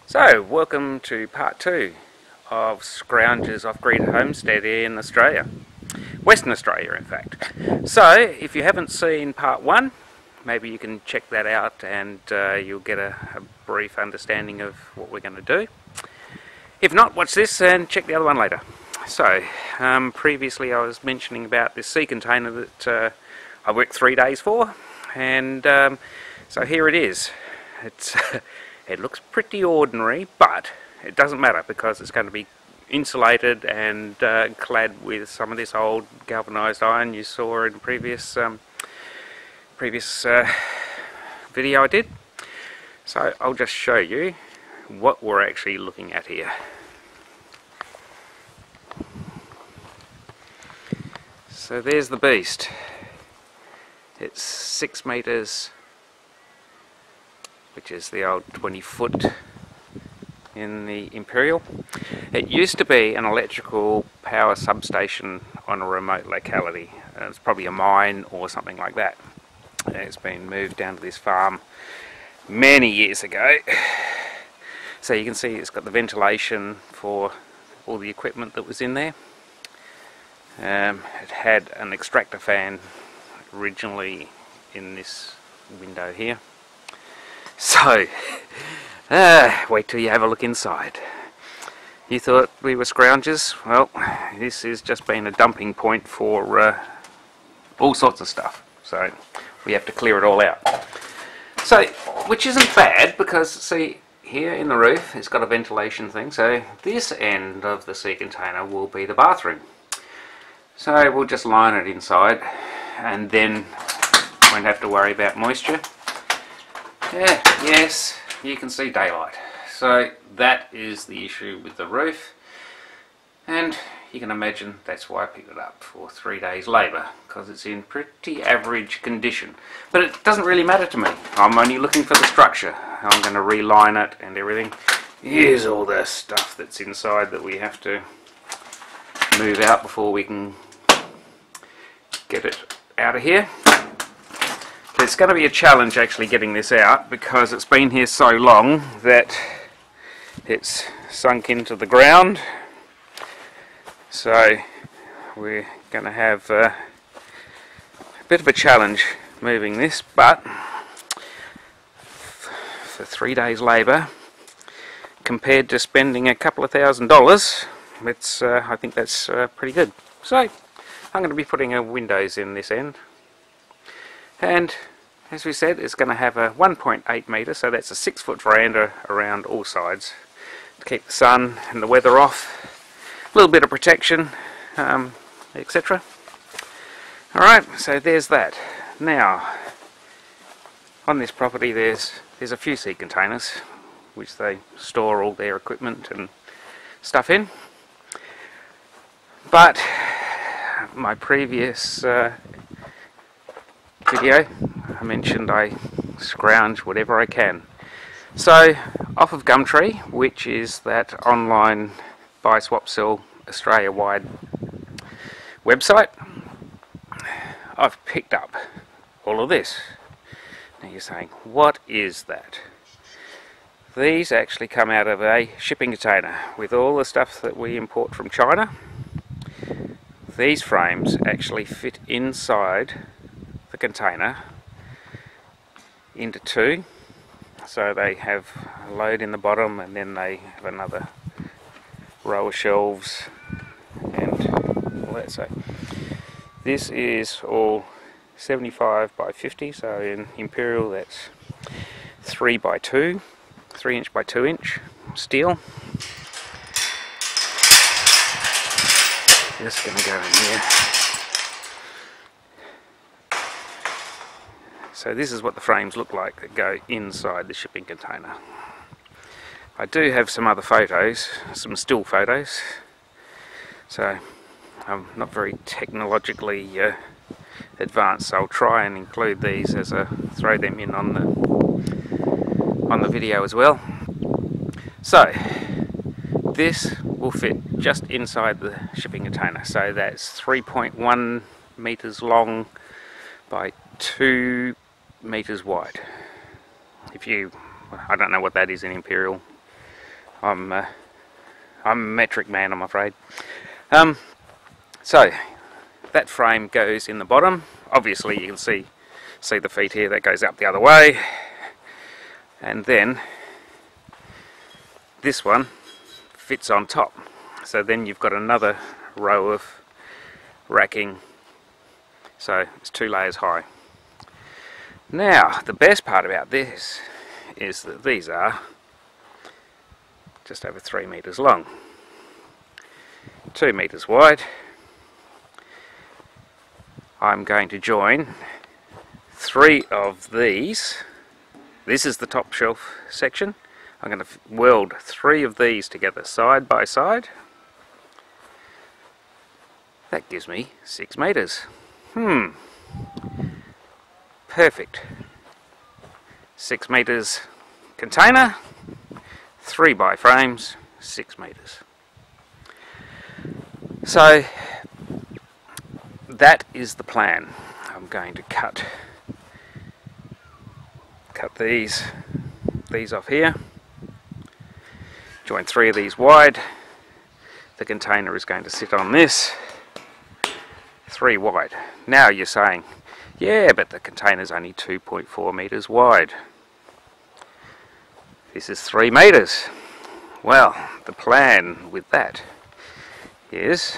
So, welcome to part 2 of Scroungers off-grid Homestead here in Australia. Western Australia, in fact. So, if you haven't seen part 1, maybe you can check that out and you'll get a brief understanding of what we're going to do. If not, watch this and check the other one later. So, previously I was mentioning about this sea container that I worked 3 days for, and so here it is. It looks pretty ordinary, but it doesn't matter because it's going to be insulated and clad with some of this old galvanized iron you saw in the previous video I did. So I'll just show you what we're actually looking at here. So there's the beast. It's 6 meters, which is the old 20-foot in the Imperial. It used to be an electrical power substation on a remote locality. It's probably a mine or something like that. It's been moved down to this farm many years ago. So you can see it's got the ventilation for all the equipment that was in there. It had an extractor fan originally in this window here. So, wait till you have a look inside. You thought we were scroungers? Well, this has just been a dumping point for all sorts of stuff. So, we have to clear it all out. So, which isn't bad because, see, here in the roof it's got a ventilation thing. So, this end of the sea container will be the bathroom. So, we'll just line it inside and then won't have to worry about moisture. Yeah, yes, you can see daylight. So that is the issue with the roof, and you can imagine that's why I picked it up for 3 days labour, because it's in pretty average condition. But it doesn't really matter to me. I'm only looking for the structure. I'm going to reline it and everything. Here's all the stuff that's inside that we have to move out before we can get it out of here. It's going to be a challenge actually getting this out because it's been here so long that it's sunk into the ground. So we're going to have a bit of a challenge moving this, but for 3 days labour compared to spending a couple of $1,000, it's I think that's pretty good. So I'm going to be putting windows in this end. And as we said, it's going to have a 1.8 metre, so that's a 6-foot veranda around all sides to keep the sun and the weather off, a little bit of protection, etc. Alright, so there's that. Now, on this property there's a few sea containers which they store all their equipment and stuff in. But my previous video, I mentioned I scrounge whatever I can. So off of Gumtree, which is that online buy, swap, sell Australia-wide website, I've picked up all of this. Now you're saying, what is that? These actually come out of a shipping container with all the stuff that we import from China. These frames actually fit inside the container into 2, so they have a load in the bottom and then they have another row of shelves and all that. So this is all 75 by 50, so in Imperial that's 3 by 2, 3 inch by 2 inch steel. Just going to go in here. So this is what the frames look like that go inside the shipping container. I do have some other photos, some still photos. So I'm not very technologically advanced, so I'll try and include these as throw them in on the video as well. So this will fit just inside the shipping container. So that's 3.1 meters long by 2 meters wide. If you, I don't know what that is in Imperial, I'm a metric man, I'm afraid. So that frame goes in the bottom. Obviously you can see the feet here, that goes up the other way, and then this one fits on top. So then you've got another row of racking, so it's 2 layers high. Now the best part about this is that these are just over 3 meters long, 2 meters wide. I'm going to join 3 of these. This is the top shelf section. I'm going to weld 3 of these together side by side. That gives me 6 meters. Perfect. 6 meters container, 3 by frames, 6 meters. So that is the plan. I'm going to cut these off here, join 3 of these wide. The container is going to sit on this, 3 wide. Now you're saying, yeah, but the container's only 2.4 meters wide. This is 3 meters. Well, the plan with that is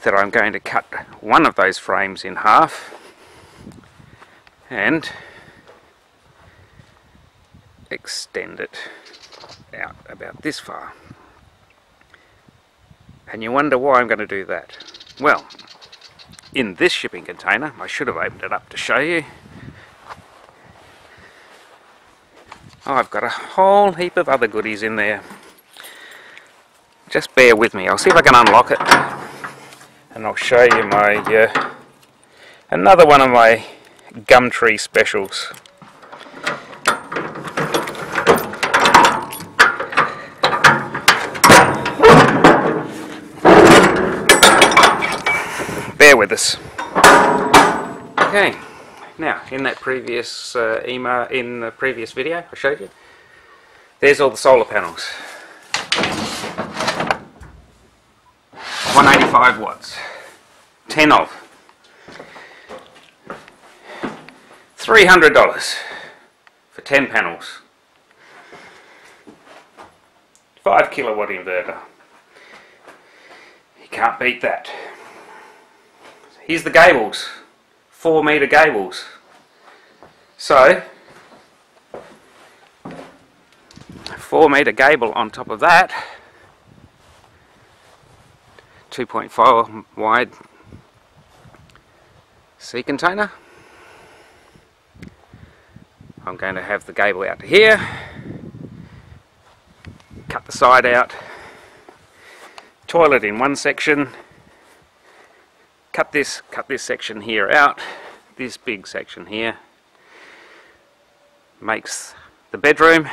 that I'm going to cut one of those frames in half and extend it out about this far. And you wonder why I'm going to do that. Well, in this shipping container, I should have opened it up to show you, I've got a whole heap of other goodies in there. Just bear with me. I'll see if I can unlock it, and I'll show you my another one of my Gumtree specials. Bear with us. Okay, now in that previous in the previous video I showed you, there's all the solar panels. 185 watts, 10 of, $300 for 10 panels, 5 kilowatt inverter. You can't beat that. Here's the gables, 4 meter gables. So 4 meter gable on top of that, 2.4 wide sea container. I'm going to have the gable out to here, cut the side out, toilet in one section, cut this section here out. This big section here makes the bedroom,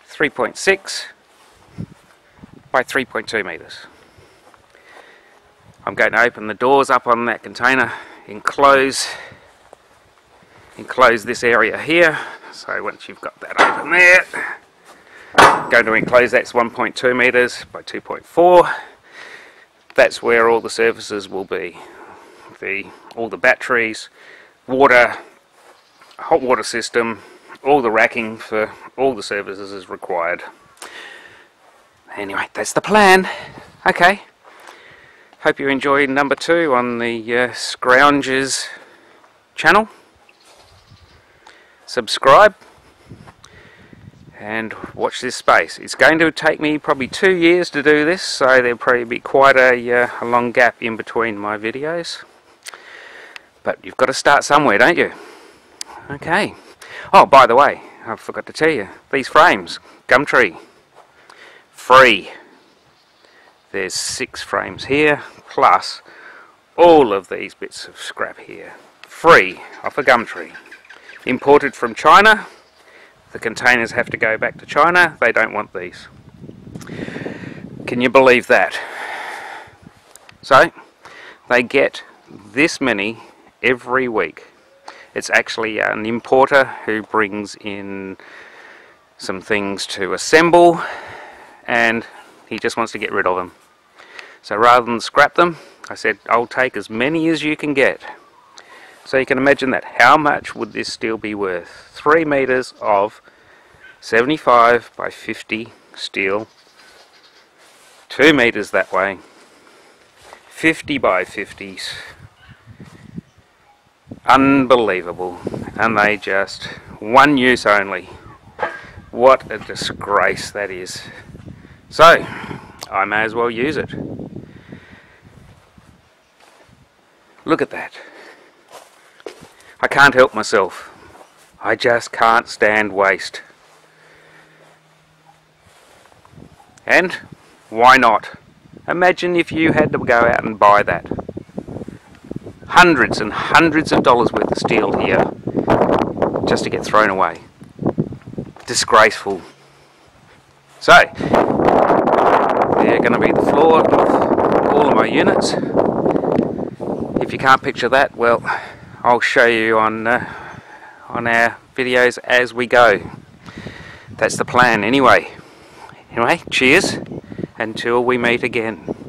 3.6 by 3.2 meters. I'm going to open the doors up on that container, enclose this area here. So once you've got that open there, I'm going to enclose that's 1.2 meters by 2.4. That's where all the services will be. All the batteries, water, hot water system, all the racking for all the services is required. Anyway, that's the plan. Okay. Hope you enjoyed number 2 on the Scroungers channel. Subscribe and watch this space. It's going to take me probably 2 years to do this, so there'll probably be quite a long gap in between my videos. But you've got to start somewhere, don't you? Okay. Oh, by the way, I forgot to tell you, these frames, Gumtree, free. There's 6 frames here, plus all of these bits of scrap here. Free, off a Gumtree. Imported from China. The containers have to go back to China. They don't want these. Can you believe that? So, they get this many every week. It's actually an importer who brings in some things to assemble, and he just wants to get rid of them. So rather than scrap them, I said I'll take as many as you can get. So you can imagine that. How much would this steel be worth? 3 meters of 75 by 50 steel, 2 meters that way, 50 by 50s. Unbelievable. And they just, one use only. What a disgrace that is. So I may as well use it. Look at that. I can't help myself. I just can't stand waste. And why not? Imagine if you had to go out and buy that. Hundreds and hundreds of dollars worth of steel here just to get thrown away. Disgraceful. So, they're going to be the floor of all of my units. If you can't picture that, well, I'll show you on our videos as we go. That's the plan anyway. Anyway, cheers until we meet again.